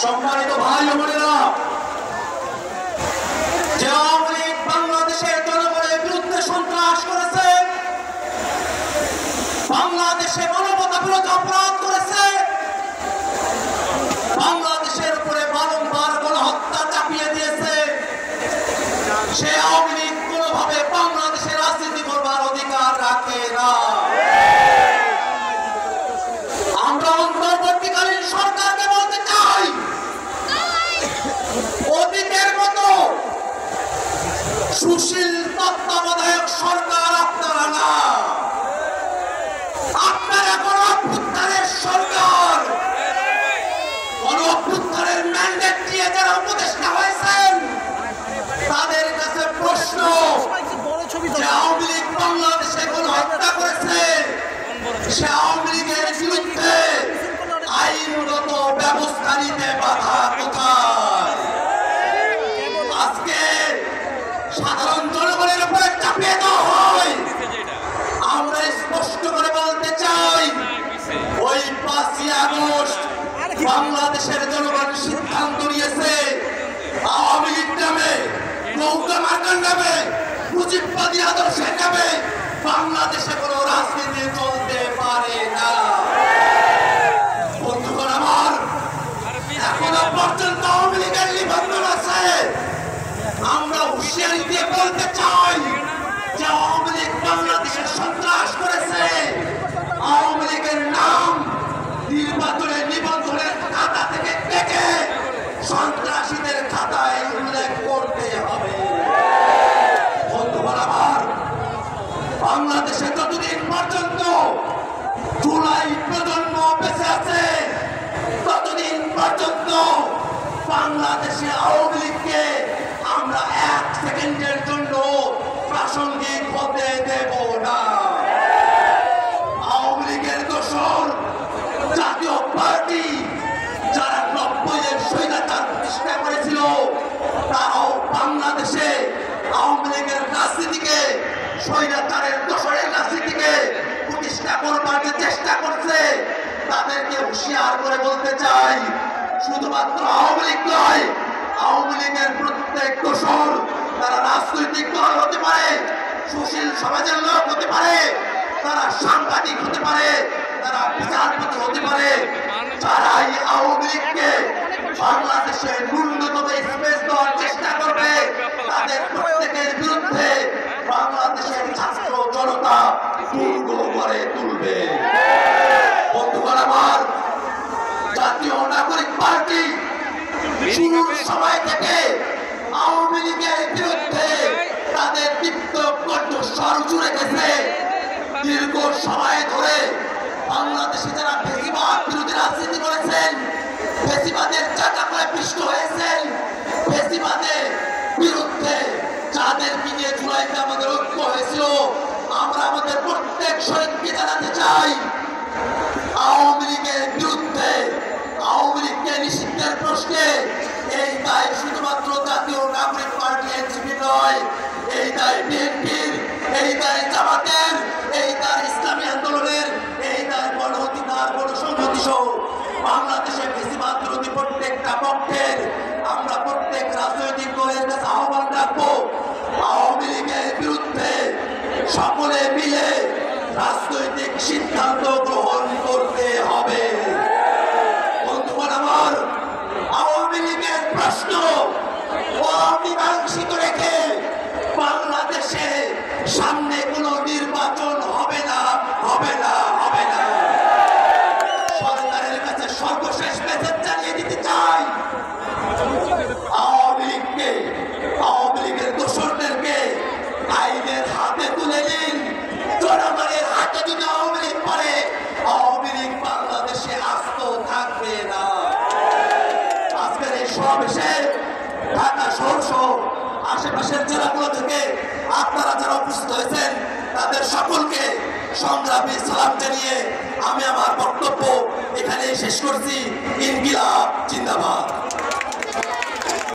সম্মানিত ভাই ও বোনেরা, যে আওয়ামী লীগ বাংলাদেশের জনগণের বিরুদ্ধে সন্ত্রাস করেছে, বাংলাদেশে মানবতা বিরোধী অপরাধ করেছে, বাংলাদেশের উপরে বারংবার গণহত্যা চাপিয়ে দিয়েছে, সে আওয়ামী লীগ কোনোভাবে বাংলাদেশের রাজনীতি করবার অধিকার রাখে না। আমরা অন্তর্বর্তীকালীন সরকারকে বলতে চাই, অতীতের মতো সুশীল তত্ত্বাবধায়ক সরকার আপনারা না, আপনারা এখন অভ্যুত্থানের সরকার। অভ্যুত্থানের ম্যান্ডেট দিয়ে যারা উপদেষ্টা হয়েছেন তাদের কাছে প্রশ্ন, যে আওয়ামী লীগ বাংলাদেশে কোন হত্যা করেছে, সে আওয়ামী লীগের বিরুদ্ধে আইনগত ব্যবস্থা নিতে বাধা কোথায়? আজকে সাধারণ জনগণের উপরে চাপিয়ে দেওয়া হয়। আমরা স্পষ্ট করে বলতে চাই, ওই 5ই আগস্ট বাংলাদেশের জনগণ সিদ্ধান্ত নিয়েছে আওয়ামী লীগ নামে, নৌকা মার্কার নামে, মুজিববাদী আদর্শের নামে বাংলাদেশে কোনো রাজনীতি চলতে পারে না। বন্ধুগণ আমার, এখনো পর্যন্ত আওয়ামী লীগের নিবন্ধন আছে। আমরা হুঁশিয়ারি দিয়ে বলতে চাই যে আওয়ামী লীগ বাংলাদেশের সন্ত্রাস করেছে। আওয়ামী লীগের নাম নির্বাচনের নিবন্ধনের খাতা থেকে কেটে সন্ত্রাসীদের খাতায় উল্লেখ করতে হবে। বন্ধুগণ আমার, বাংলাদেশে যতদিন পর্যন্ত জুলাই প্রজন্ম বেঁচে আছে, ততদিন পর্যন্ত বাংলাদেশে আওয়ামী লীগকে আমরা 1 সেকেন্ডের জন্য প্রাসঙ্গিক হতে দেব না। আওয়ামী লীগের দোসর জাতীয় পার্টি যারা 90-এর স্বৈরাচার প্রতিষ্ঠা করেছিল, তারাও বাংলাদেশে আওয়ামী লীগের রাজনীতিকে, স্বৈরাচারের দোসরের রাজনীতিকে প্রতিষ্ঠা করবার যে চেষ্টা করছে, তাদেরকে হুঁশিয়ার করে বলতে চাই, শুধুমাত্র আওয়ামী লীগ নয়, আওয়ামী লীগের প্রত্যেক দোসর তারা রাজনৈতিক দল হতে পারে, সুশীল সমাজের লোক হতে পারে, তারা সাংবাদিক হতে পারে, তারা বিচারপতি হতে পারে, যারাই আওয়ামী লীগকে বাংলাদেশে ন্যূনতম স্পেস দেওয়ার চেষ্টা করবে, তাদের প্রত্যেকের বিরুদ্ধে বাংলাদেশের ছাত্র জনতা দুর্গ করে তুলবে। বন্ধুগণ আমার, জাতীয় নাগরিক পার্টি শুরুর সময় থেকে আওয়ামী লীগের বিরুদ্ধে তাদের তীব্র কণ্ঠস্বর জুড়ে গেছে। দীর্ঘ সময় ধরে বাংলাদেশে যারা ফেসিবাদ বিরোধী রাজনীতি করেছেন, ফেসিবাদের চাকা করে পিষ্ট হয়েছেন, ফেসিবাদের বিরুদ্ধে যাদেরকে নিয়ে জুলাইতে আমাদের ঐক্য হয়েছিল, আমরা আমাদের প্রত্যেক শহীদকে জানাতে চাই, আওয়ামী লীগের বিরুদ্ধে, আওয়ামী লীগকে নিষিদ্ধের প্রশ্নে এই দায় শুধুমাত্র জাতীয় নাগরিক পার্টি এনসিপি নয়, এই দায় বিএনপির, এই দায় জামাতের, এই দায় ইসলামী আন্দোলনের, এই দায় গণ অধিকার গণসংহতি সহ বাংলাদেশের ফেসিবাদ বিরোধী প্রত্যেকটা পক্ষের। আমরা প্রত্যেক রাজনৈতিক দলের কাছে আহ্বান রাখবো, আওয়ামী লীগের বিরুদ্ধে সকলে মিলে রাজনৈতিক সিদ্ধান্ত গ্রহণ করতে হবে। বন্ধুগণ আমার, আওয়ামী লীগের প্রশ্ন অমীমাংসিত রেখে বাংলাদেশে সামনে কোনো নির্বাচন হবে না, হবে না, হবে না। সরকারের কাছে সর্বশেষ মেসেজ জানিয়ে দিতে চাই, আওয়ামী লীগকে, আওয়ামী লীগের দোসরদেরকে আইনের হাতে তুলে দিন। জনগণের হাতে যদি আওয়ামী লীগ পারে, আওয়ামী লীগ বাংলাদেশে আস্ত থাকবে না। আজকের এই সমাবেশে ঢাকা শহর সহ আশেপাশের জেলাগুলো থেকে আপনারা যারা উপস্থিত হয়েছেন, তাদের সকলকে সংগ্রামী সালাম জানিয়ে আমি আমার বক্তব্য এখানেই শেষ করছি। ইনকিলাব জিন্দাবাদ।